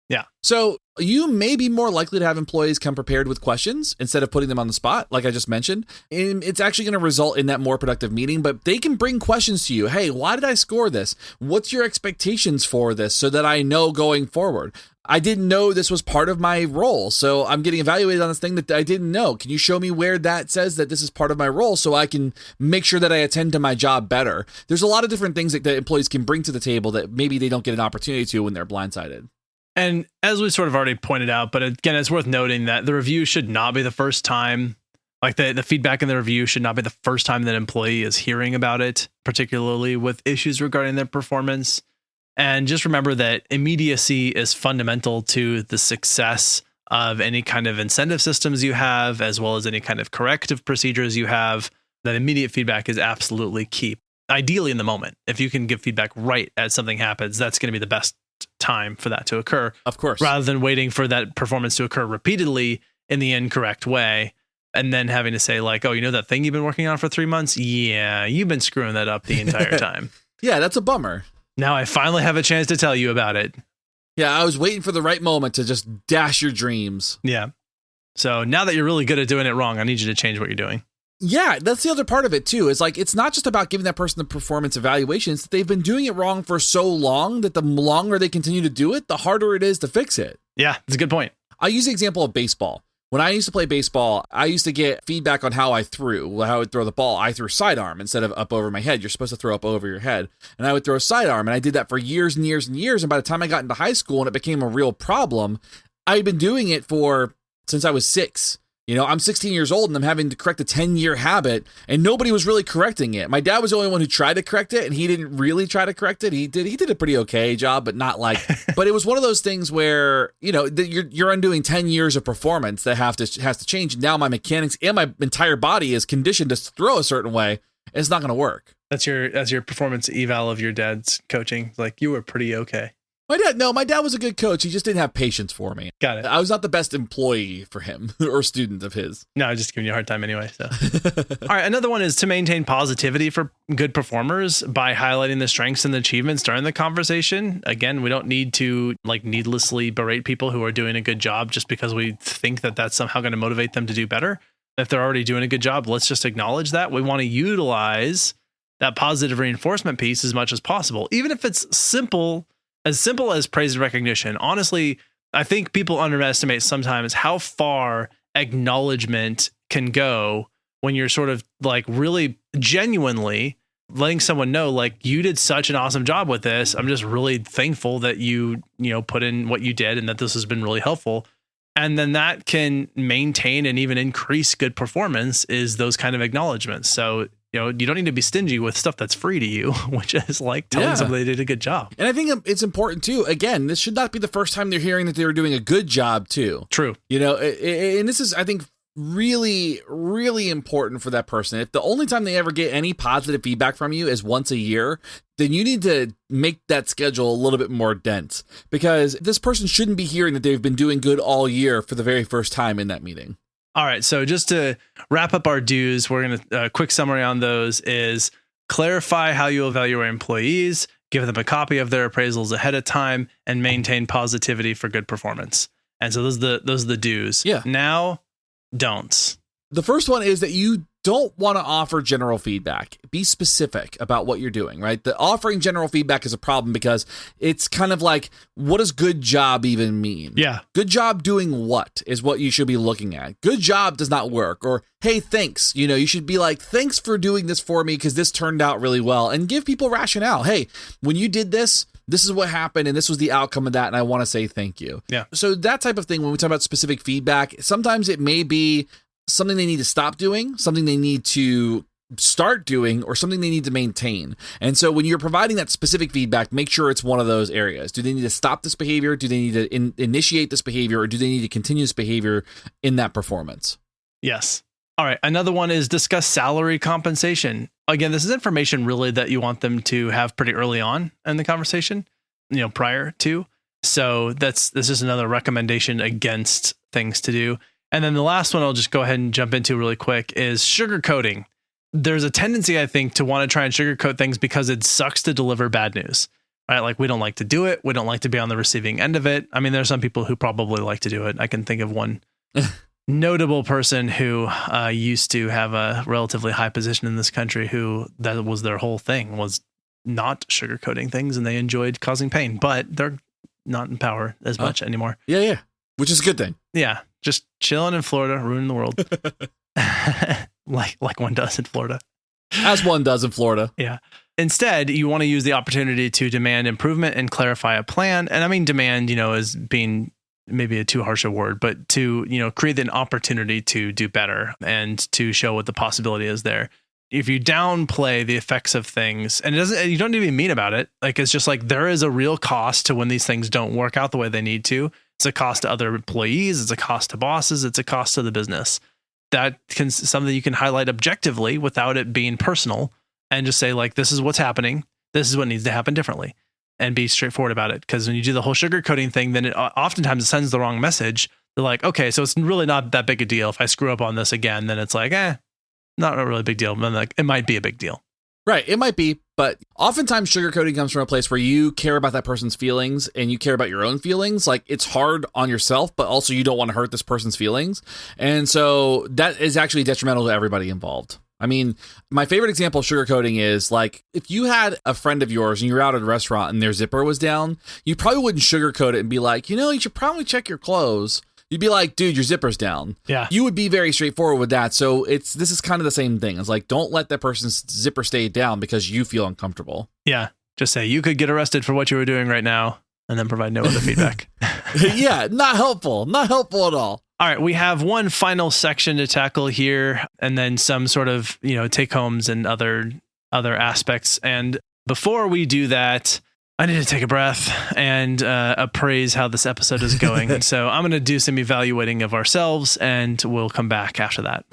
Yeah. So you may be more likely to have employees come prepared with questions instead of putting them on the spot, like I just mentioned. And it's actually going to result in that more productive meeting, but they can bring questions to you. Hey, why did I score this? What's your expectations for this so that I know going forward? I didn't know this was part of my role, so I'm getting evaluated on this thing that I didn't know. Can you show me where that says that this is part of my role so I can make sure that I attend to my job better? There's a lot of different things that employees can bring to the table that maybe they don't get an opportunity to when they're blindsided. And as we sort of already pointed out, but again, it's worth noting that the review should not be the first time, like the feedback in the review should not be the first time that an employee is hearing about it, particularly with issues regarding their performance. And just remember that immediacy is fundamental to the success of any kind of incentive systems you have, as well as any kind of corrective procedures you have. That immediate feedback is absolutely key. Ideally in the moment, if you can give feedback right as something happens, that's going to be the best time for that to occur, of course, rather than waiting for that performance to occur repeatedly in the incorrect way and then having to say like, oh, you know that thing you've been working on for 3 months? Yeah, you've been screwing that up the entire time. Yeah, that's a bummer. Now I finally have a chance to tell you about it. Yeah, I was waiting for the right moment to just dash your dreams. Yeah. So now that you're really good at doing it wrong, I need you to change what you're doing. Yeah, that's the other part of it too. Is like, it's not just about giving that person the performance evaluations. They've been doing it wrong for so long that the longer they continue to do it, the harder it is to fix it. Yeah, that's a good point. I use the example of baseball. When I used to play baseball, I used to get feedback on how I threw, how I would throw the ball. I threw sidearm instead of up over my head. You're supposed to throw up over your head. And I would throw sidearm. And I did that for years and years and years. And by the time I got into high school and it became a real problem, I had been doing it since I was 6. You know, I'm 16 years old and I'm having to correct a 10-year habit and nobody was really correcting it. My dad was the only one who tried to correct it and he didn't really try to correct it. He did a pretty okay job, but not like, but it was one of those things where, you know, you're undoing 10 years of performance that has to change. Now my mechanics and my entire body is conditioned to throw a certain way. And it's not going to work. That's your performance eval of your dad's coaching. Like, you were pretty okay. My dad was a good coach. He just didn't have patience for me. Got it. I was not the best employee for him or student of his. No, I'm just giving you a hard time anyway. So, all right. Another one is to maintain positivity for good performers by highlighting the strengths and the achievements during the conversation. Again, we don't need to like needlessly berate people who are doing a good job just because we think that that's somehow going to motivate them to do better. If they're already doing a good job, let's just acknowledge that. We want to utilize that positive reinforcement piece as much as possible, even if it's simple as praise and recognition. Honestly, I think people underestimate sometimes how far acknowledgement can go when you're sort of like really genuinely letting someone know, like, you did such an awesome job with this. I'm just really thankful that you put in what you did and that this has been really helpful. And then that can maintain and even increase good performance is those kind of acknowledgments. So, you don't need to be stingy with stuff that's free to you, which is like telling somebody they did a good job. And I think it's important too. Again, this should not be the first time they're hearing that they were doing a good job too. True. And this is, I think, really, really important for that person. If the only time they ever get any positive feedback from you is once a year, then you need to make that schedule a little bit more dense, because this person shouldn't be hearing that they've been doing good all year for the very first time in that meeting. All right. So just to wrap up our dues, we're going to quick summary on those is clarify how you evaluate employees, give them a copy of their appraisals ahead of time, and maintain positivity for good performance. And so those are the dues. Yeah. Now, don'ts. The first one is that you don't want to offer general feedback. Be specific about what you're doing, right? The offering general feedback is a problem because it's kind of like, what does good job even mean? Yeah. Good job doing what is what you should be looking at. Good job does not work. Or, hey, thanks. You should be like, thanks for doing this for me because this turned out really well. And give people rationale. Hey, when you did this is what happened and this was the outcome of that. And I want to say thank you. Yeah. So that type of thing, when we talk about specific feedback, sometimes it may be something they need to stop doing, something they need to start doing, or something they need to maintain. And so when you're providing that specific feedback, make sure it's one of those areas. Do they need to stop this behavior? Do they need to initiate this behavior? Or do they need to continue this behavior in that performance? Yes. All right. Another one is discuss salary compensation. Again, this is information really that you want them to have pretty early on in the conversation, prior to. So this is another recommendation against things to do. And then the last one I'll just go ahead and jump into really quick is sugarcoating. There's a tendency, I think, to want to try and sugarcoat things because it sucks to deliver bad news, right? Like, we don't like to do it. We don't like to be on the receiving end of it. I mean, there's some people who probably like to do it. I can think of one notable person who used to have a relatively high position in this country who that was their whole thing, was not sugarcoating things, and they enjoyed causing pain, but they're not in power as much anymore. Yeah. Which is a good thing. Yeah. Just chilling in Florida, ruining the world. like one does in Florida. As one does in Florida. Yeah. Instead, you want to use the opportunity to demand improvement and clarify a plan. And I mean, demand, is being maybe a too harsh a word, but to, create an opportunity to do better and to show what the possibility is there. If you downplay the effects of things, and you don't need to be mean about it. Like, it's just like, there is a real cost to when these things don't work out the way they need to. It's a cost to other employees. It's a cost to bosses. It's a cost to the business. That can something you can highlight objectively without it being personal, and just say, like, this is what's happening. This is what needs to happen differently, and be straightforward about it. Because when you do the whole sugarcoating thing, then oftentimes it sends the wrong message. They're like, okay, so it's really not that big a deal. If I screw up on this again, then it's like, not a really big deal. But like, it might be a big deal. Right. It might be, but oftentimes sugarcoating comes from a place where you care about that person's feelings and you care about your own feelings. Like, it's hard on yourself, but also you don't want to hurt this person's feelings. And so that is actually detrimental to everybody involved. I mean, my favorite example of sugarcoating is like if you had a friend of yours and you were out at a restaurant and their zipper was down, you probably wouldn't sugarcoat it and be like, you should probably check your clothes. You'd be like, dude, your zipper's down. Yeah. You would be very straightforward with that. So this is kind of the same thing. It's like, don't let that person's zipper stay down because you feel uncomfortable. Yeah. Just say you could get arrested for what you were doing right now and then provide no other feedback. Yeah. Not helpful. Not helpful at all. All right. We have one final section to tackle here and then some sort of, take homes and other aspects. And before we do that, I need to take a breath and appraise how this episode is going. So I'm going to do some evaluating of ourselves and we'll come back after that.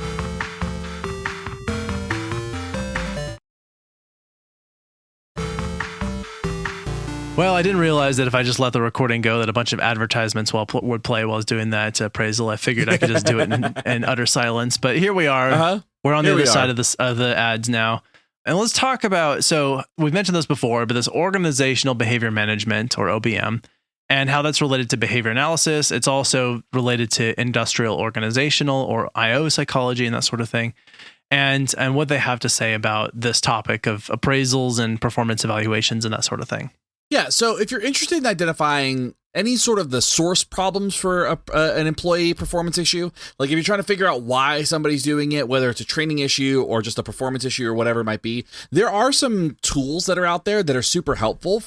Well, I didn't realize that if I just let the recording go, that a bunch of advertisements would play while I was doing that appraisal. I figured I could just do it in utter silence. But here we are. Uh-huh. We're on the other side of the ads now. And let's talk about, so we've mentioned this before, but this organizational behavior management, or OBM, and how that's related to behavior analysis. It's also related to industrial organizational, or IO psychology, and that sort of thing. And what they have to say about this topic of appraisals and performance evaluations and that sort of thing. Yeah, so if you're interested in identifying any sort of the source problems for an employee performance issue, like if you're trying to figure out why somebody's doing it, whether it's a training issue or just a performance issue or whatever it might be, there are some tools that are out there that are super helpful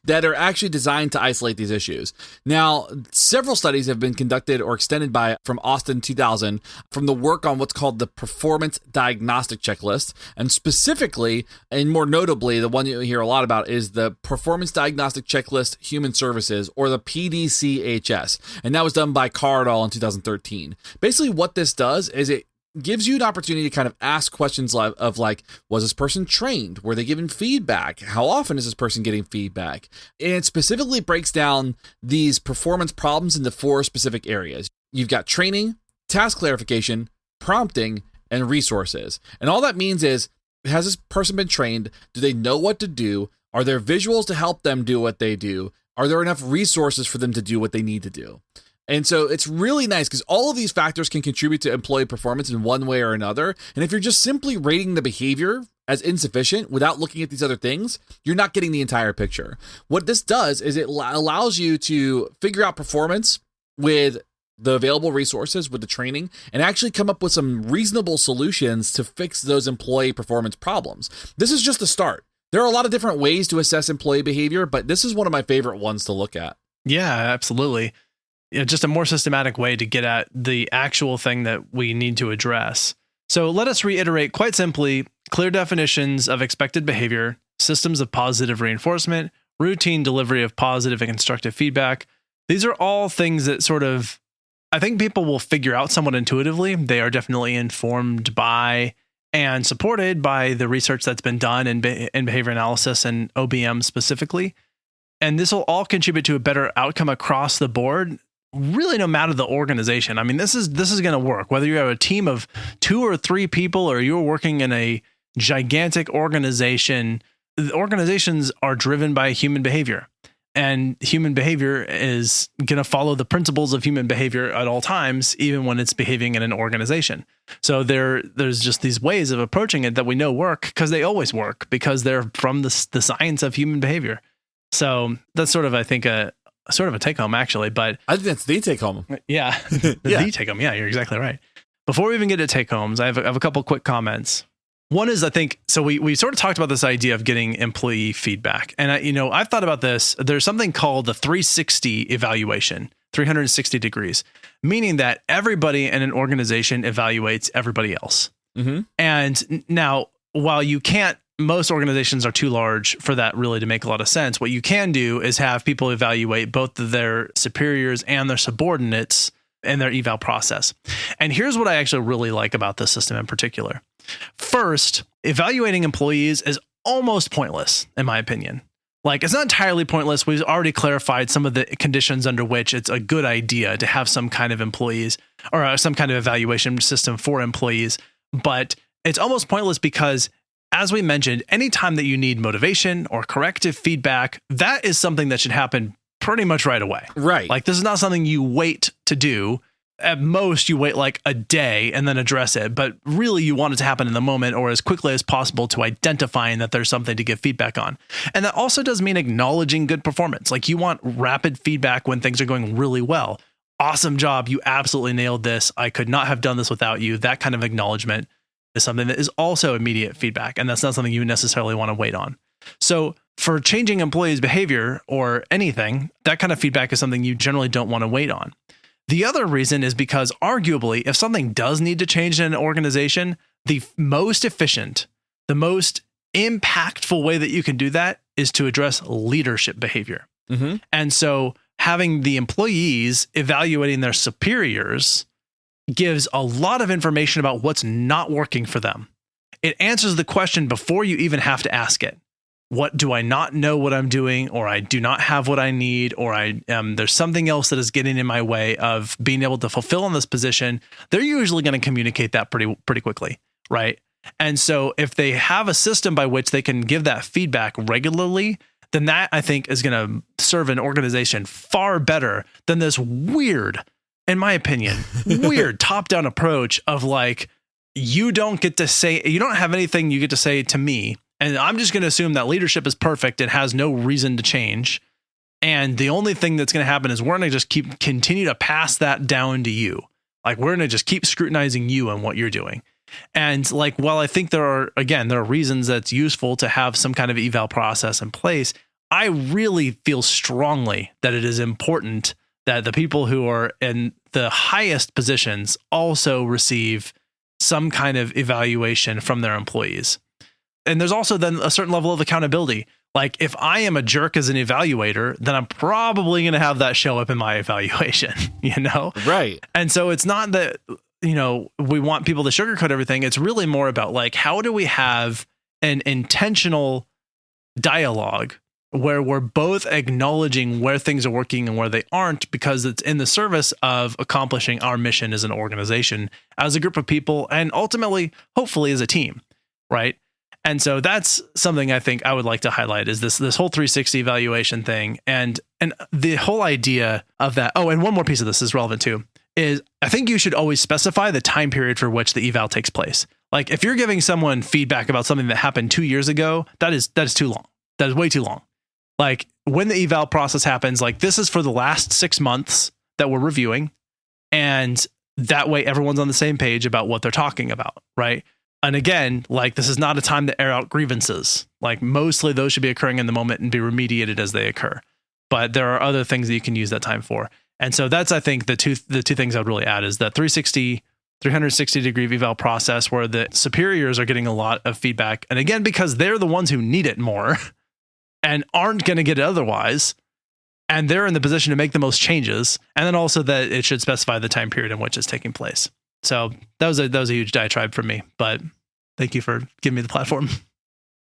that are actually designed to isolate these issues. Now, several studies have been conducted or extended from Austin 2000 from the work on what's called the Performance Diagnostic Checklist, and specifically, and more notably, the one you hear a lot about is the Performance Diagnostic Checklist Human Services, or the PDCHS, and that was done by Cardall in 2013. Basically, what this does is it gives you an opportunity to kind of ask questions of like, was this person trained? Were they given feedback? How often is this person getting feedback? And it specifically breaks down these performance problems into 4 specific areas. You've got training, task clarification, prompting, and resources. And all that means is, has this person been trained? Do they know what to do? Are there visuals to help them do what they do? Are there enough resources for them to do what they need to do? And so it's really nice because all of these factors can contribute to employee performance in one way or another. And if you're just simply rating the behavior as insufficient without looking at these other things, you're not getting the entire picture. What this does is it allows you to figure out performance with the available resources, with the training, and actually come up with some reasonable solutions to fix those employee performance problems. This is just the start. There are a lot of different ways to assess employee behavior, but this is one of my favorite ones to look at. Yeah, absolutely. Just a more systematic way to get at the actual thing that we need to address. So let us reiterate quite simply: clear definitions of expected behavior, systems of positive reinforcement, routine delivery of positive and constructive feedback. These are all things that sort of, I think people will figure out somewhat intuitively. They are definitely informed by and supported by the research that's been done in behavior analysis and OBM specifically. And this will all contribute to a better outcome across the board, really no matter the organization. I mean, this is going to work, whether you have a team of 2 or 3 people or you're working in a gigantic organization. The organizations are driven by human behavior. And human behavior is going to follow the principles of human behavior at all times, even when it's behaving in an organization. So there's just these ways of approaching it that we know work because they always work, because they're from the science of human behavior. So that's sort of, I think, a take home, actually. But I think that's the take home. Yeah, the take home. Yeah, you're exactly right. Before we even get to take homes, I have a couple quick comments. One is, I think, so we sort of talked about this idea of getting employee feedback. And I've thought about this. There's something called the 360 evaluation, 360 degrees, meaning that everybody in an organization evaluates everybody else. Mm-hmm. And now, while most organizations are too large for that really to make a lot of sense, what you can do is have people evaluate both their superiors and their subordinates in their eval process. And here's what I actually really like about this system in particular. First, evaluating employees is almost pointless, in my opinion. Like, it's not entirely pointless. We've already clarified some of the conditions under which it's a good idea to have some kind of employees or some kind of evaluation system for employees. But it's almost pointless because as we mentioned, anytime that you need motivation or corrective feedback, that is something that should happen pretty much right away. Right. Like, this is not something you wait to do. At most, you wait like a day and then address it. But really, you want it to happen in the moment or as quickly as possible to identifying that there's something to give feedback on. And that also does mean acknowledging good performance. Like, you want rapid feedback when things are going really well. Awesome job. You absolutely nailed this. I could not have done this without you. That kind of acknowledgement is something that is also immediate feedback. And that's not something you necessarily want to wait on. So for changing employees' behavior or anything, that kind of feedback is something you generally don't want to wait on. The other reason is because arguably, if something does need to change in an organization, the most efficient, the most impactful way that you can do that is to address leadership behavior. Mm-hmm. And so having the employees evaluating their superiors gives a lot of information about what's not working for them. It answers the question before you even have to ask it. What do I not know what I'm doing, or I do not have what I need, or there's something else that is getting in my way of being able to fulfill in this position? They're usually going to communicate that pretty quickly, right? And so if they have a system by which they can give that feedback regularly, then that, I think, is going to serve an organization far better than this weird, in my opinion, weird top-down approach of like, you don't have anything you get to say to me. And I'm just going to assume that leadership is perfect and has no reason to change. And the only thing that's going to happen is we're going to just continue to pass that down to you. Like, we're going to just keep scrutinizing you and what you're doing. And like, while I think there are reasons that's useful to have some kind of eval process in place, I really feel strongly that it is important that the people who are in the highest positions also receive some kind of evaluation from their employees. And there's also then a certain level of accountability. Like, if I am a jerk as an evaluator, then I'm probably going to have that show up in my evaluation, Right. And so it's not that, we want people to sugarcoat everything. It's really more about like, how do we have an intentional dialogue where we're both acknowledging where things are working and where they aren't, because it's in the service of accomplishing our mission as an organization, as a group of people, and ultimately, hopefully, as a team, right? And so that's something I think I would like to highlight, is this whole 360 evaluation thing, and the whole idea of that. Oh, and one more piece of this is relevant too, is I think you should always specify the time period for which the eval takes place. Like, if you're giving someone feedback about something that happened 2 years ago, that is too long. That is way too long. Like, when the eval process happens, like, this is for the last 6 months that we're reviewing, and that way everyone's on the same page about what they're talking about, right? And again, like, this is not a time to air out grievances. Like, mostly those should be occurring in the moment and be remediated as they occur. But there are other things that you can use that time for. And so that's, I think, the two things I would really add is that 360 degree eval process where the superiors are getting a lot of feedback. And again, because they're the ones who need it more and aren't going to get it otherwise, and they're in the position to make the most changes. And then also that it should specify the time period in which it's taking place. So that was a huge diatribe for me, but thank you for giving me the platform.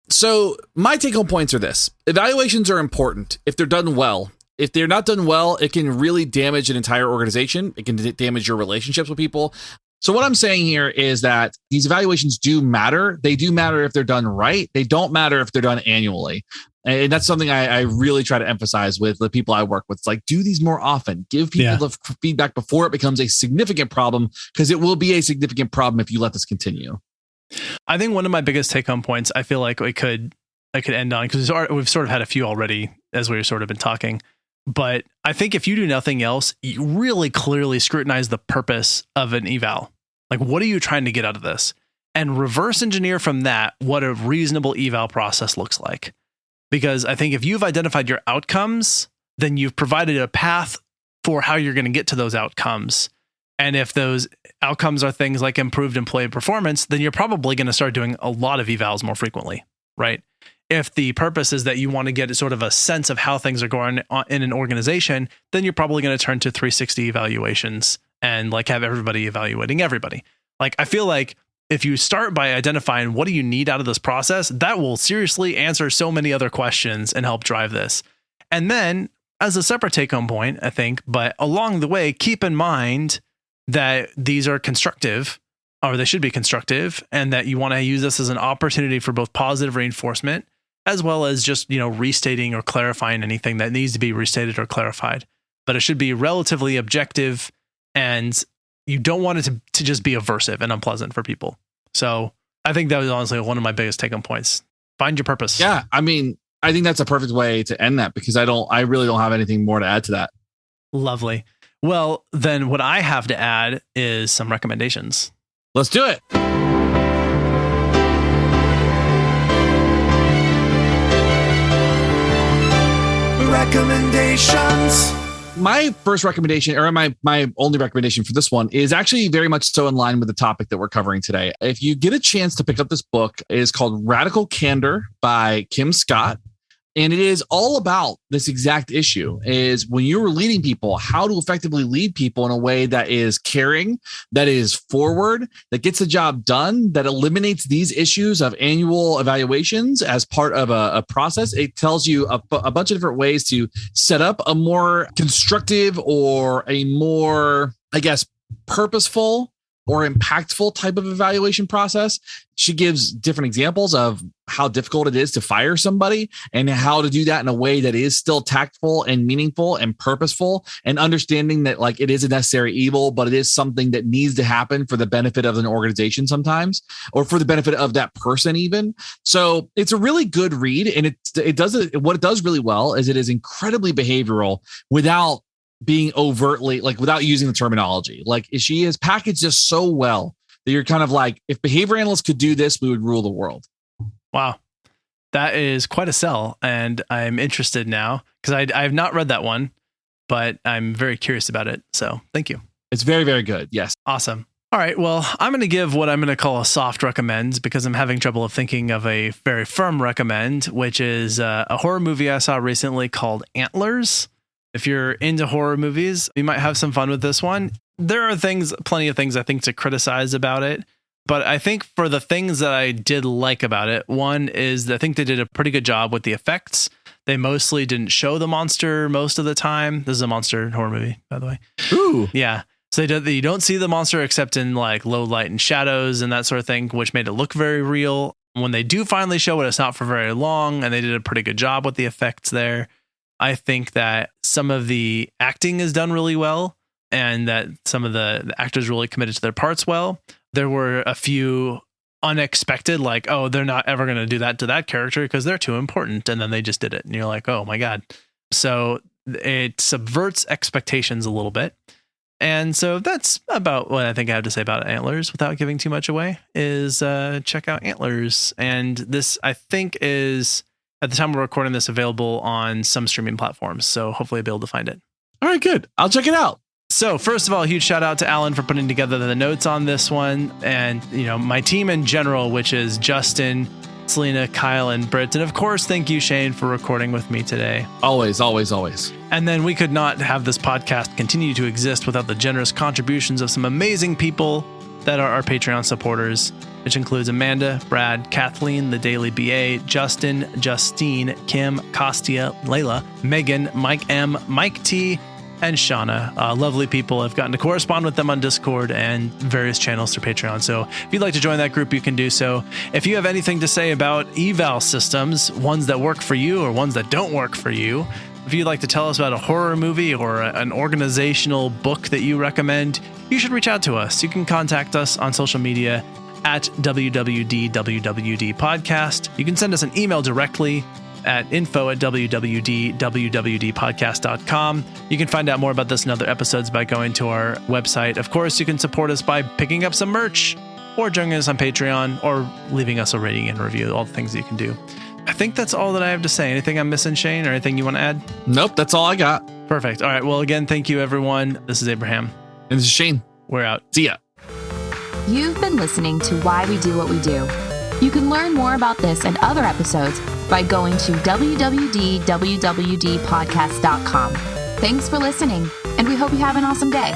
So my take home points are this: evaluations are important if they're done well. If they're not done well, it can really damage an entire organization. It can damage your relationships with people. So what I'm saying here is that these evaluations do matter. They do matter if they're done right. They don't matter if they're done annually. And that's something I really try to emphasize with the people I work with. It's like, do these more often. Give people the feedback before it becomes a significant problem, because it will be a significant problem if you let this continue. I think one of my biggest take-home points, I feel like I could end on, because we've sort of had a few already as we've sort of been talking. But I think if you do nothing else, you really clearly scrutinize the purpose of an eval. Like, what are you trying to get out of this? And reverse engineer from that what a reasonable eval process looks like. Because I think if you've identified your outcomes, then you've provided a path for how you're going to get to those outcomes. And if those outcomes are things like improved employee performance, then you're probably going to start doing a lot of evals more frequently, right? If the purpose is that you want to get sort of a sense of how things are going in an organization, then you're probably going to turn to 360 evaluations and like have everybody evaluating everybody. Like, I feel like if you start by identifying what do you need out of this process, that will seriously answer so many other questions and help drive this. And then, as a separate take-home point, I think, but along the way, keep in mind that these are constructive or they should be constructive, and that you want to use this as an opportunity for both positive reinforcement as well as just, restating or clarifying anything that needs to be restated or clarified. But it should be relatively objective, and you don't want it to just be aversive and unpleasant for people. So I think that was honestly one of my biggest take-home points. Find your purpose. Yeah. I mean, I think that's a perfect way to end that, because I really don't have anything more to add to that. Lovely. Well, then what I have to add is some recommendations. Let's do it. Recommendations. My first recommendation, or my only recommendation for this one, is actually very much so in line with the topic that we're covering today. If you get a chance to pick up this book, it is called Radical Candor by Kim Scott. And it is all about this exact issue, is when you're leading people, how to effectively lead people in a way that is caring, that is forward, that gets the job done, that eliminates these issues of annual evaluations as part of a process. It tells you a bunch of different ways to set up a more constructive or a more, I guess, purposeful or impactful type of evaluation process. She gives different examples of how difficult it is to fire somebody and how to do that in a way that is still tactful and meaningful and purposeful, and understanding that like it is a necessary evil, but it is something that needs to happen for the benefit of an organization sometimes, or for the benefit of that person even. So it's a really good read, and what it does really well is it is incredibly behavioral without being overtly, like, without using the terminology. Like, she is packaged just so well that you're kind of like, if behavior analysts could do this, we would rule the world. Wow. That is quite a sell. And I'm interested now, because I have not read that one, but I'm very curious about it. So thank you. It's very, very good. Yes. Awesome. All right. Well, I'm going to give what I'm going to call a soft recommend, because I'm having trouble of thinking of a very firm recommend, which is a horror movie I saw recently called Antlers. If you're into horror movies, you might have some fun with this one. There are plenty of things I think to criticize about it. But I think for the things that I did like about it, one is I think they did a pretty good job with the effects. They mostly didn't show the monster most of the time. This is a monster horror movie, by the way. Ooh. Yeah. So you don't see the monster except in like low light and shadows and that sort of thing, which made it look very real. When they do finally show it, it's not for very long, and they did a pretty good job with the effects there. I think that some of the acting is done really well, and that some of the actors really committed to their parts well. There were a few unexpected, like, oh, they're not ever going to do that to that character because they're too important. And then they just did it. And you're like, oh my God. So it subverts expectations a little bit. And so that's about what I think I have to say about Antlers without giving too much away, is check out Antlers. And this, I think, is, at the time we're recording this, available on some streaming platforms. So hopefully I'll be able to find it. All right, good. I'll check it out. So first of all, a huge shout out to Alan for putting together the notes on this one. And, my team in general, which is Justin, Selena, Kyle, and Britt. And of course, thank you, Shane, for recording with me today. Always, always, always. And then we could not have this podcast continue to exist without the generous contributions of some amazing people that are our Patreon supporters, which includes Amanda, Brad, Kathleen, the Daily BA, Justin, Justine, Kim, Kostia, Layla, Megan, Mike M, Mike T, and Shauna. Lovely people. I've gotten to correspond with them on Discord and various channels through Patreon. So if you'd like to join that group, you can do so. If you have anything to say about eval systems, ones that work for you or ones that don't work for you, if you'd like to tell us about a horror movie or an organizational book that you recommend, you should reach out to us. You can contact us on social media at WWDWWD Podcast. You can send us an email directly at info@wwd.wwdpodcast.com. You can find out more about this and other episodes by going to our website. Of course, you can support us by picking up some merch or joining us on Patreon or leaving us a rating and review, all the things that you can do. I think that's all that I have to say. Anything I'm missing, Shane, or anything you want to add? Nope, that's all I got. Perfect. All right. Well, again, thank you, everyone. This is Abraham. And this is Shane. We're out. See ya. You've been listening to Why We Do What We Do. You can learn more about this and other episodes by going to www.wwdpodcast.com. Thanks for listening, and we hope you have an awesome day.